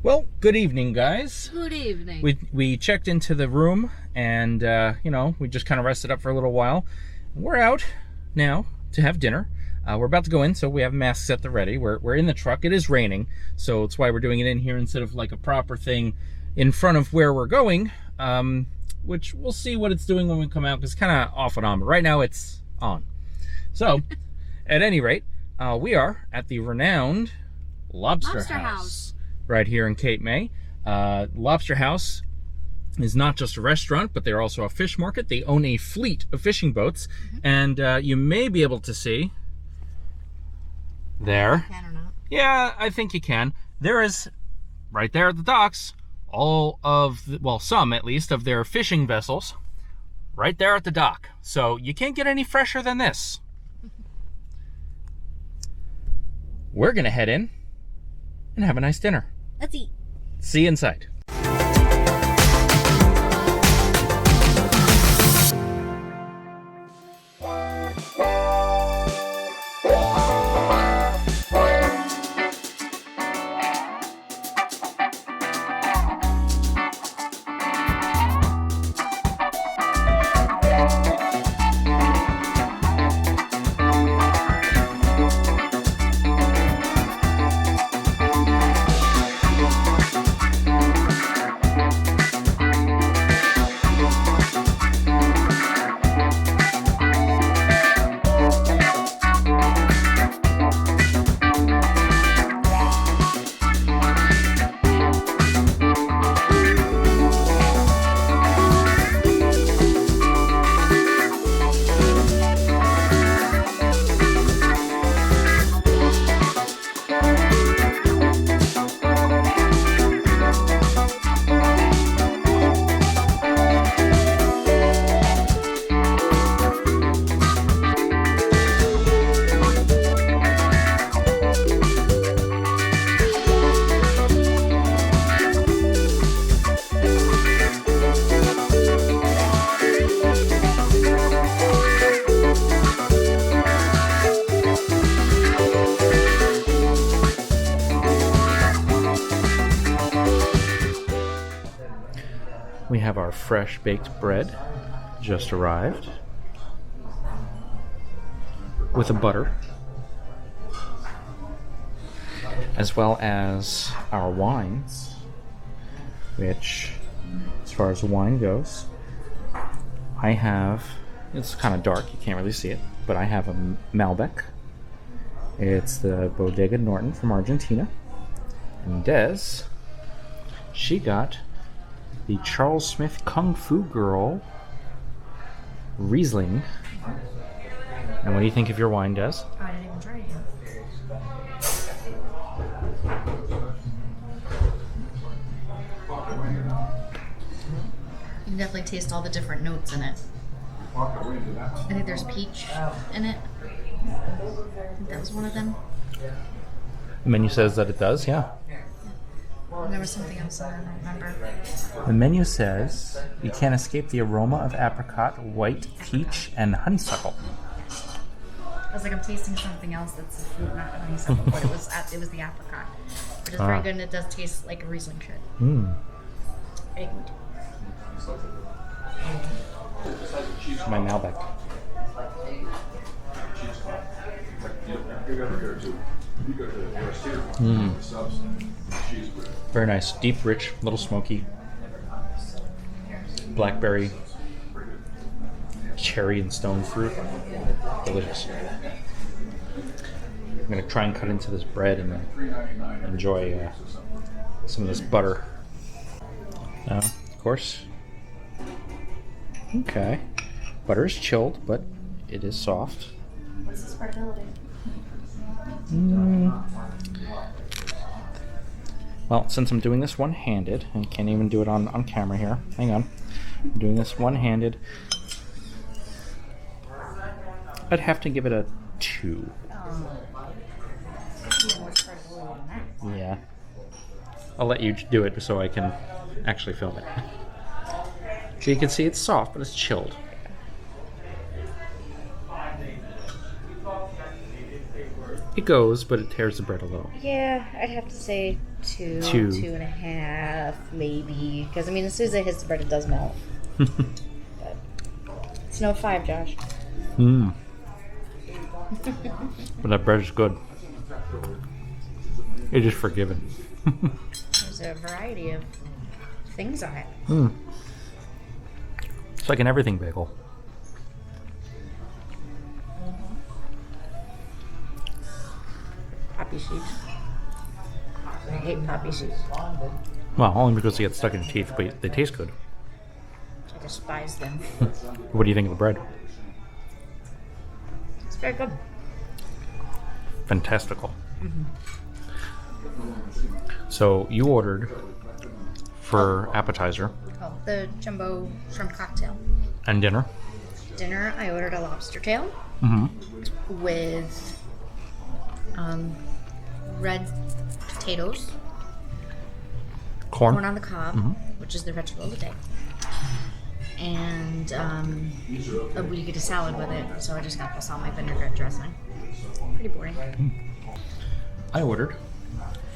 Well, good evening, guys. Good evening. We checked into the room and, we just kind of rested up for a little while. We're out now to have dinner. We're about to go in, so we have masks at the ready. We're in the truck. It is raining, so it's why we're doing it in here instead of like a proper thing in front of where we're going, which we'll see what it's doing when we come out, because it's kind of off and on. But right now, it's on. So, at any rate, we are at the renowned Lobster House. Right here in Cape May. Lobster House is not just a restaurant, but they're also a fish market. They own a fleet of fishing boats, and you may be able to see there. Can or not? Yeah, I think you can. There is, right there at the docks, all of, some at least, of their fishing vessels right there at the dock. So you can't get any fresher than this. We're gonna head in and have a nice dinner. Let's eat. See you inside. We have our fresh baked bread just arrived with a butter, as well as our wines, which, as far as wine goes, I have, it's kind of dark, you can't really see it, but I have a Malbec. It's the Bodega Norton from Argentina. And Des, she got the Charles Smith Kung Fu Girl Riesling. And what do you think of your wine, Des? I didn't even try it yet. You can definitely taste all the different notes in it. I think there's peach in it. I think that was one of them. The menu says that it does, yeah. And there was something else I don't remember. The menu says you can't escape the aroma of apricot, white peach, and honeysuckle. I was like, I'm tasting something else that's a fruit, not honeysuckle, but it was the apricot. But it's very good, and it does taste like a Riesling should. Very good. My Malbec. Very nice. Deep, rich, little smoky. Blackberry, cherry, and stone fruit. Delicious. I'm going to try and cut into this bread and enjoy some of this butter. Of course. Okay. Butter is chilled, but it is soft. What's the spreadability? Well, since I'm doing this one-handed, I can't even do it on camera here. Hang on. I'm doing this one-handed. I'd have to give it a 2. Yeah. I'll let you do it so I can actually film it. So you can see it's soft, but it's chilled. It goes, but it tears the bread a little. Yeah, I'd have to say two, 2.5, maybe. Because, I mean, as soon as it hits the bread, it does melt. But it's no 5, Josh. Mmm. But that bread is good. It is forgiving. There's a variety of things on it. Mm. It's like an everything bagel. Poppy seeds. I hate poppy seeds. Well, only because they get stuck in your teeth, but they taste good. I despise them. What do you think of the bread? It's very good. Fantastical. So you ordered for appetizer Oh, the jumbo shrimp cocktail. and dinner. Dinner, I ordered a lobster tail with red potatoes, corn on the cob, which is the vegetable of the day, and you get a salad with it. So I just got balsamic vinaigrette dressing. Pretty boring. I ordered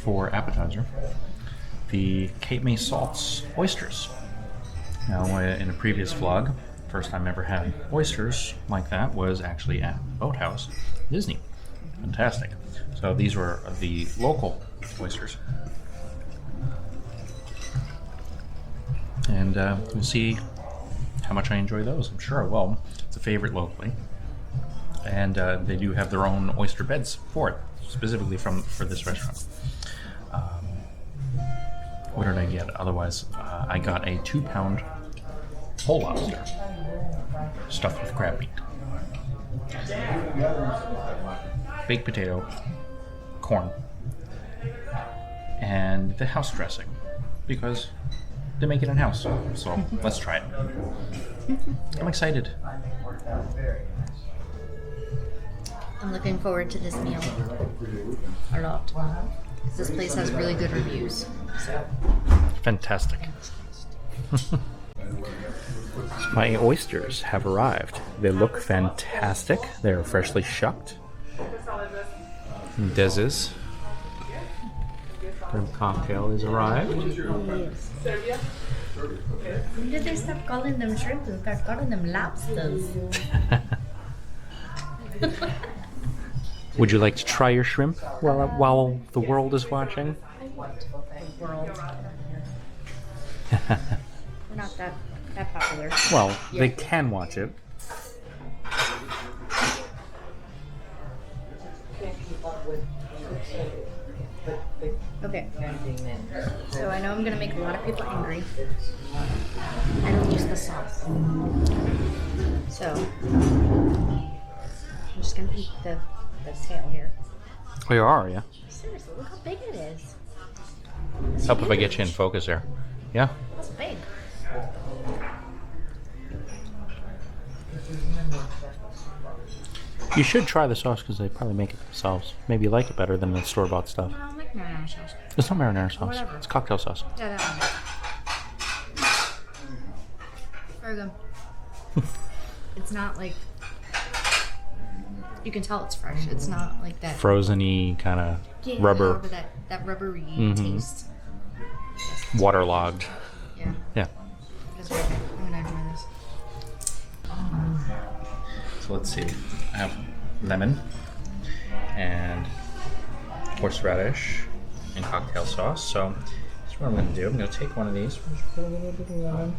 for appetizer the Cape May Salt's oysters. Now, in a previous vlog, first time I ever had oysters like that was actually at Boat House, Disney. Fantastic. So these were the local oysters. And we'll see how much I enjoy those. I'm sure I will. It's a favorite locally. And they do have their own oyster beds for it, specifically for this restaurant. What did I get? Otherwise, I got a 2-pound whole lobster stuffed with crab meat, baked potato, corn, and the house dressing, because they make it in house. So let's try it. I'm excited. I'm looking forward to this meal a lot. This place has really good reviews. So. Fantastic. My oysters have arrived. They look fantastic. They're freshly shucked. Dez's cocktail is arrived. Yes. When did they stop calling them shrimp and start calling them lobsters? Would you like to try your shrimp while the world is watching? The world. We're not that popular. Well, they can watch it. Okay. So I know I'm gonna make a lot of people angry. I don't use the sauce. So I'm just gonna eat the tail here. Oh, you are, yeah? Seriously, look how big it is. Help if I get you in focus there. Yeah? It's big. You should try the sauce because they probably make it themselves. Maybe you like it better than the store-bought stuff. I don't like marinara sauce. It's not marinara sauce. Whatever. It's cocktail sauce. Yeah, that one. Very good. It's not like... You can tell it's fresh. It's not like that... Frozen-y kind of rubber. That rubbery taste. Waterlogged. Yeah. Yeah. That's very good. I'm going to enjoy this. So let's see. I have lemon and horseradish and cocktail sauce. So that's what I'm going to do. I'm going to take one of these. Just put a little bit of lemon.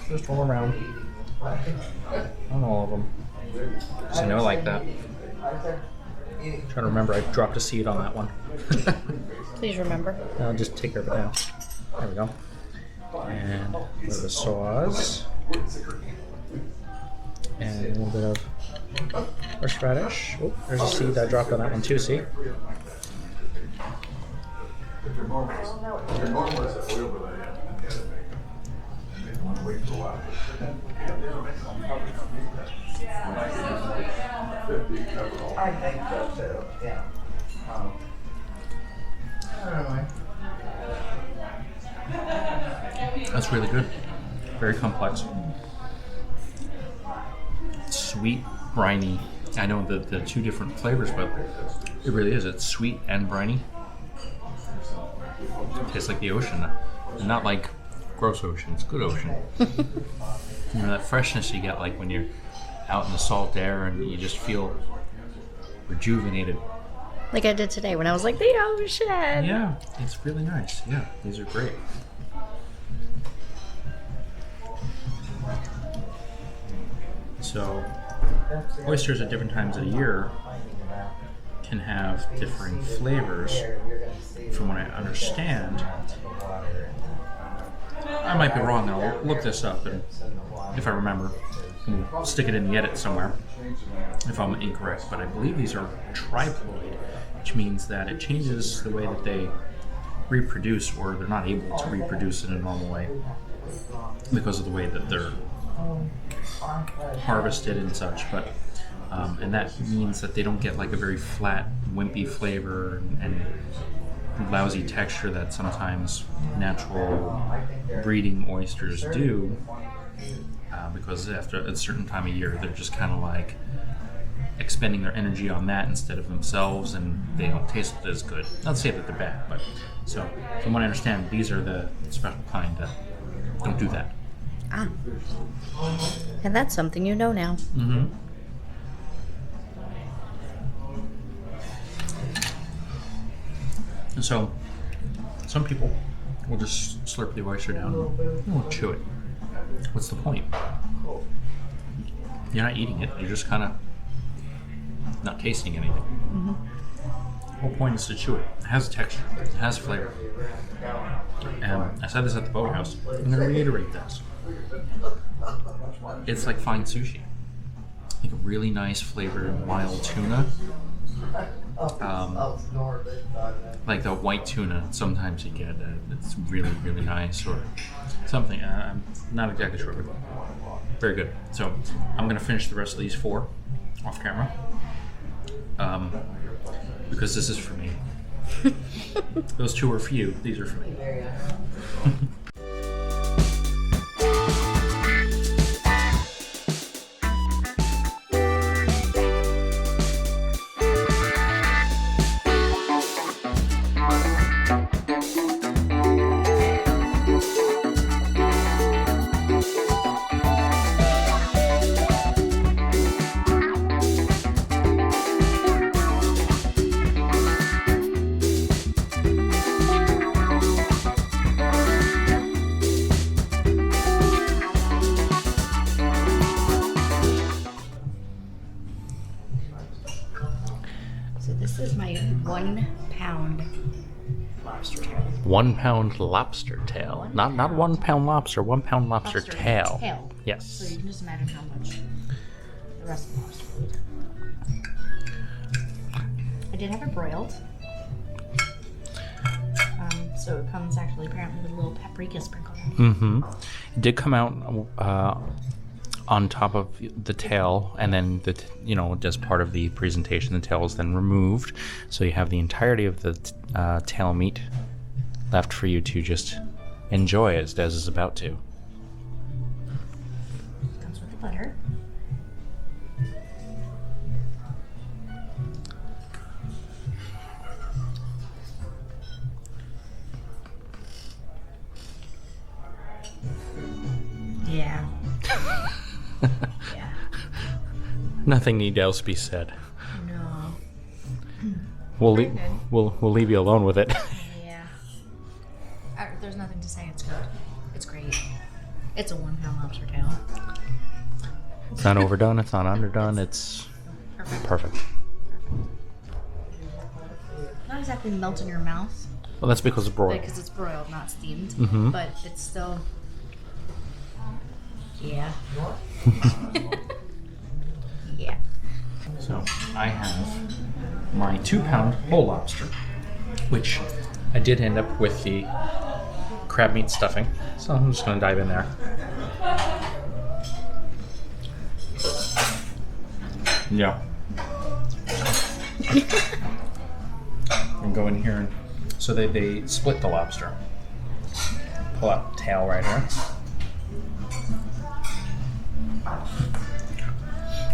Just all around. On all of them. Because I know I like that. I'm trying to remember, I dropped a seed on that one. Please remember. I'll just take care of it now. There we go. And a little bit of sauce. And a little bit of horseradish. Oh, there's a seed I dropped on that one too, see? I think so too, yeah. That's really good. Very complex. Sweet, briny I know the two different flavors, but it really is. It's sweet and briny. It tastes like the ocean, and not like gross ocean. It's good ocean. You know, that freshness you get like when you're out in the salt air and you just feel rejuvenated. Like I did today when I was like, the ocean. Yeah, it's really nice. Yeah, these are great. So, oysters at different times of the year can have differing flavors. From what I understand, I might be wrong. I'll look this up, and if I remember, we'll stick it in the edit somewhere if I'm incorrect. But I believe these are triploid, which means that it changes the way that they reproduce, or they're not able to reproduce in a normal way because of the way that they're harvested and such. But and that means that they don't get like a very flat, wimpy flavor and lousy texture that sometimes natural breeding oysters do, because after a certain time of year they're just kind of like expending their energy on that instead of themselves, and they don't taste as good. Not to say that they're bad, but so from what I understand, these are the special kind that don't do that. Ah. And that's something you know now. Mm-hmm. And so, some people will just slurp the oyster down and won't chew it. What's the point? You're not eating it, you're just kind of not tasting anything. Mm-hmm. The whole point is to chew it. It has texture, it has flavor. And I said this at the boathouse. I'm going to reiterate this. It's like fine sushi. Like a really nice flavored mild tuna. Like the white tuna sometimes you get. It's really, really nice, or something. I'm not exactly sure, but very good. So I'm going to finish the rest of these 4 off camera. Because this is for me. Those 2 are for you. These are for me. This is my 1 pound lobster tail. 1 pound lobster tail. Not 1 pound lobster, 1 pound lobster tail. Tail. Yes. So you can just imagine how much the rest of the lobster would. I did have it broiled. So it comes actually apparently with a little paprika sprinkle. Mm-hmm. It did come out on top of the tail, and then as part of the presentation, the tail is then removed, so you have the entirety of the tail meat left for you to just enjoy, as Des is about to. Comes with the butter. Yeah. Yeah. Nothing need else be said. No. We'll Very good. we'll leave you alone with it. Yeah. There's nothing to say. It's good. It's great. It's a 1 pound lobster tail. It's not overdone. It's not underdone. It's perfect. Not exactly melt in your mouth Well, that's because it's broiled. because it's broiled, not steamed. Mhm. But it's still. Yeah. Yeah. So I have my 2 pound whole lobster, which I did end up with the crab meat stuffing. So I'm just going to dive in there. Yeah. And go in here, and so they split the lobster. Pull out the tail right here.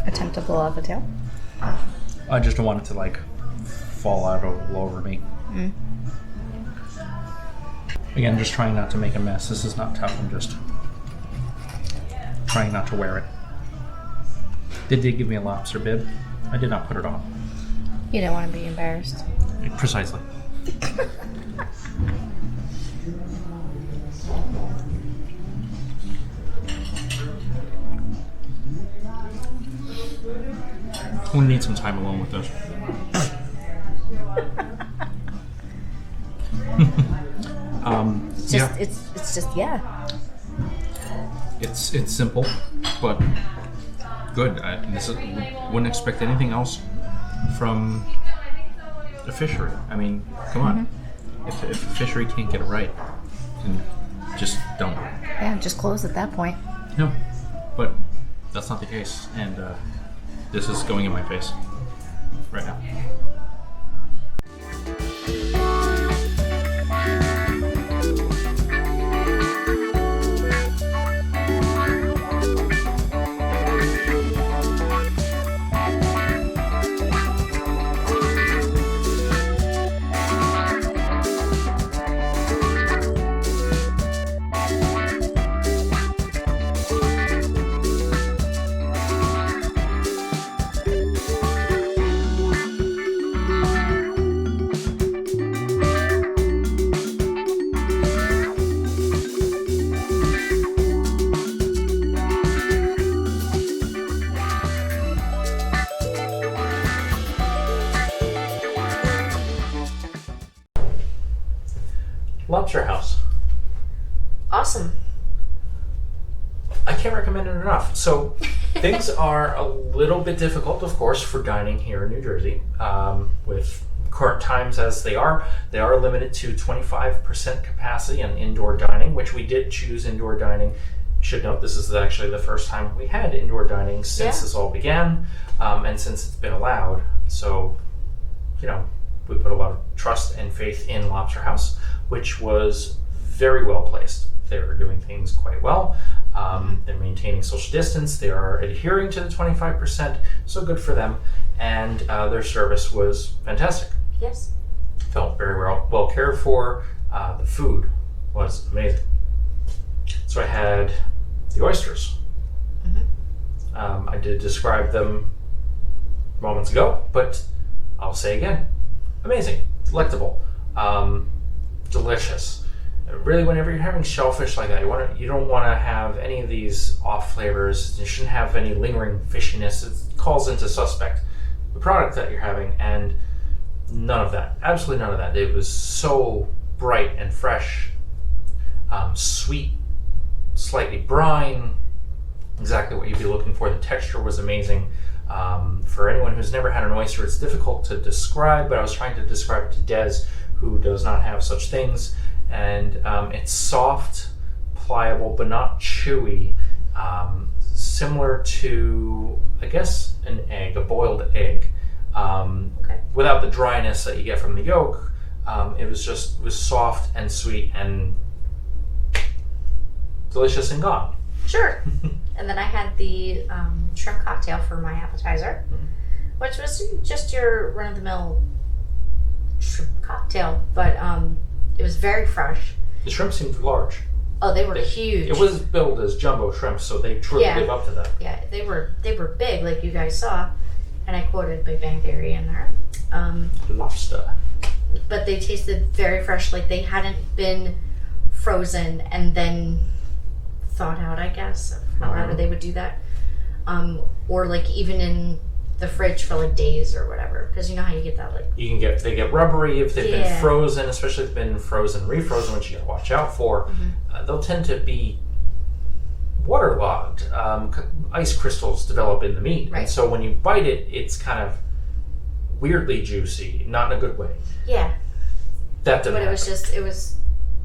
Attempt to pull out the tail. I just don't want it to like fall out all over me. Again, just trying not to make a mess. This is not tough. I'm just trying not to wear it. Did they give me a lobster bib? I did not put it on. You don't want to be embarrassed. Precisely. We need some time alone with this. It's just It's simple, but good. Wouldn't expect anything else from a fishery. I mean, come on. If a fishery can't get it right, then just don't. Yeah, just close at that point. No, but that's not the case, and this is going in my face right now. Lobster House. Awesome. I can't recommend it enough. So things are a little bit difficult, of course, for dining here in New Jersey. With current times as they are limited to 25% capacity on indoor dining, which we did choose indoor dining. Should note this is actually the first time we had indoor dining since this all began, and since it's been allowed. So, we put a lot of trust and faith in Lobster House, which was very well placed. They're doing things quite well. They're maintaining social distance. They are adhering to the 25%, so good for them. And their service was fantastic. Yes. Felt very well cared for. The food was amazing. So I had the oysters. I did describe them moments ago, but I'll say again, amazing, delectable, delicious. Really, whenever you're having shellfish like that, you don't want to have any of these off flavors. You shouldn't have any lingering fishiness. It calls into suspect the product that you're having, and none of that. Absolutely none of that. It was so bright and fresh, sweet, slightly brine, exactly what you'd be looking for. The texture was amazing. For anyone who's never had an oyster, it's difficult to describe, but I was trying to describe it to Des, who does not have such things. And it's soft, pliable, but not chewy, similar to, I guess, an egg, a boiled egg. Without the dryness that you get from the yolk. It was soft and sweet and delicious and gone. Sure. And then I had the shrimp cocktail for my appetizer, which was just your run-of-the-mill shrimp cocktail, but it was very fresh. The shrimp seemed large. Oh, they were huge. It was billed as jumbo shrimp, so they truly live up to that. Yeah, they were big, like you guys saw, and I quoted Big Bang Theory in there. Lobster. But they tasted very fresh, like they hadn't been frozen and then thawed out, I guess, however they would do that. Or like even in the fridge for like days or whatever, because you know how you get that, like they get rubbery if they've been frozen, especially if they've been frozen, refrozen, which you gotta watch out for. They'll tend to be waterlogged. Ice crystals develop in the meat, and so when you bite it, it's kind of weirdly juicy, not in a good way. Yeah. That didn't But it was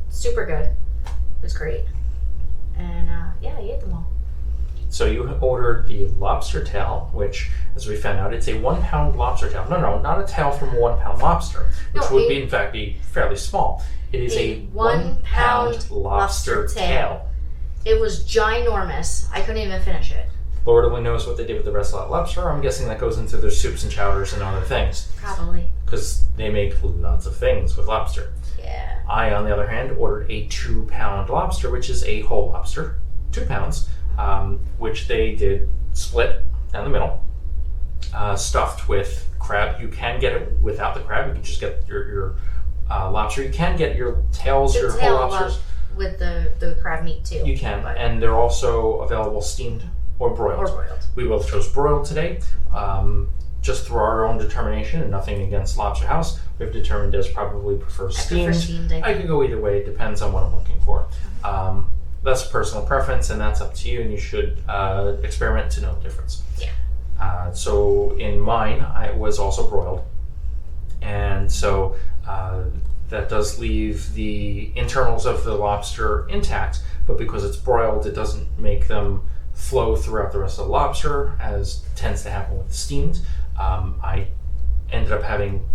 super good. It was great. And I ate them all. So you ordered the lobster tail, which, as we found out, it's a 1 pound lobster tail. No, not a tail from a 1 pound lobster, which would be, in fact, be fairly small. It is a 1 pound lobster tail. It was ginormous. I couldn't even finish it. Lord only knows what they did with the rest of that lobster. I'm guessing that goes into their soups and chowders and other things. Probably. Because they make lots of things with lobster. Yeah. I, on the other hand, ordered a 2-pound lobster, which is a whole lobster, 2 pounds, which they did split down the middle, stuffed with crab. You can get it without the crab. You can just get your lobster. You can get your tails, The your tail whole lobsters. with the crab meat too. You can, and they're also available steamed or broiled. Or broiled. We both chose broiled today, just through our own determination and nothing against Lobster House. We've determined Des probably prefers steamed. I prefer steamed. I could go either way. It depends on what I'm looking for. That's a personal preference, and that's up to you, and you should experiment to know the difference. Yeah. So in mine, I was also broiled, and so that does leave the internals of the lobster intact, but because it's broiled, it doesn't make them flow throughout the rest of the lobster, as tends to happen with steamed. I ended up having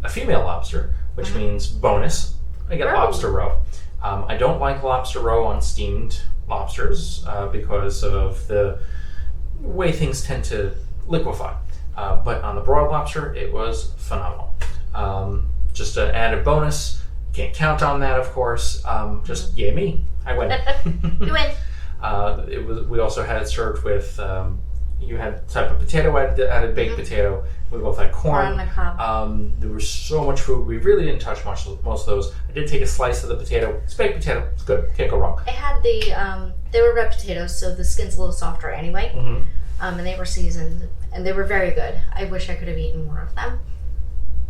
a female lobster, which means bonus. I get lobster roe. I don't like lobster roe on steamed lobsters because of the way things tend to liquefy. But on the broiled lobster, it was phenomenal. Just an added bonus. Can't count on that, of course. Just yay me. I win. You win. We also had it served with, you had type of potato, added baked potato. We both had corn. On the cob. There was so much food. We really didn't touch most of those. I did take a slice of the potato. It's baked potato. It's good. Can't go wrong. I had they were red potatoes, so the skin's a little softer anyway. And they were seasoned, and they were very good. I wish I could have eaten more of them.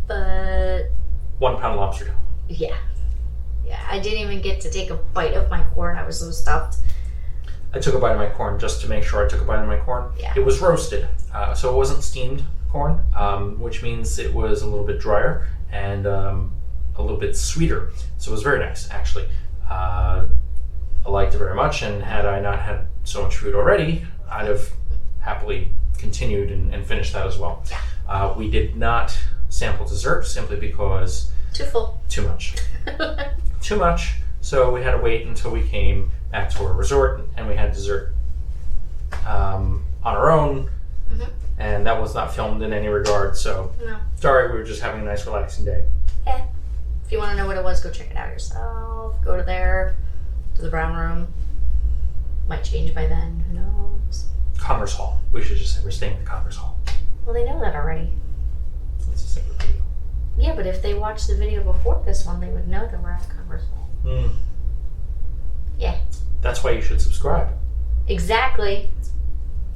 But 1 pound lobster. yeah, I didn't even get to take a bite of my corn. I was so stuffed. I took a bite of my corn just to make sure I took a bite of my corn. Yeah. It was roasted, so it wasn't steamed corn, which means it was a little bit drier and a little bit sweeter. So it was very nice, actually. I liked it very much, and had I not had so much food already, I'd have happily continued and finished that as well. Yeah. We did not sample dessert simply because Too full. too much. Too much. So we had to wait until we came back to our resort, and we had dessert on our own, and that was not filmed in any regard. So No. sorry, we were just having a nice, relaxing day. Yeah. If you want to know what it was, go check it out yourself. Go to the brown room. Might change by then. Who knows? Congress Hall. We should just say we're staying at the Congress Hall. Well, they know that already. It's a separate video. Yeah, but if they watched the video before this one, they would know that we're at Congress Hall. Yeah. That's why you should subscribe. Exactly.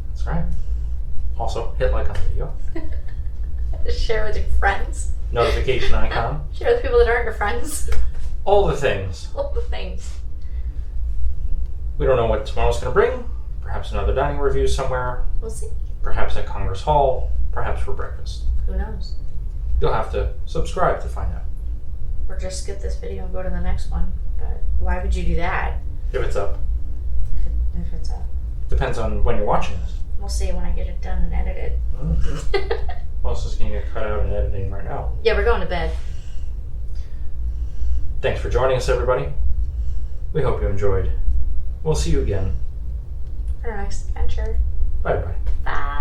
That's right. Also, hit like on the video. Share with your friends. Notification icon. Share with people that aren't your friends. All the things. All the things. We don't know what tomorrow's going to bring. Perhaps another dining review somewhere. We'll see. Perhaps at Congress Hall. Perhaps for breakfast. Who knows? You'll have to subscribe to find out. Or just skip this video and go to the next one. But why would you do that If it's up. if it's up? Depends on when you're watching this. We'll see when I get it done and edited. Well, this is going to get cut out in editing right now. Yeah, we're going to bed. Thanks for joining us, everybody. We hope you enjoyed. We'll see you again. For our next adventure. Bye-bye. Bye.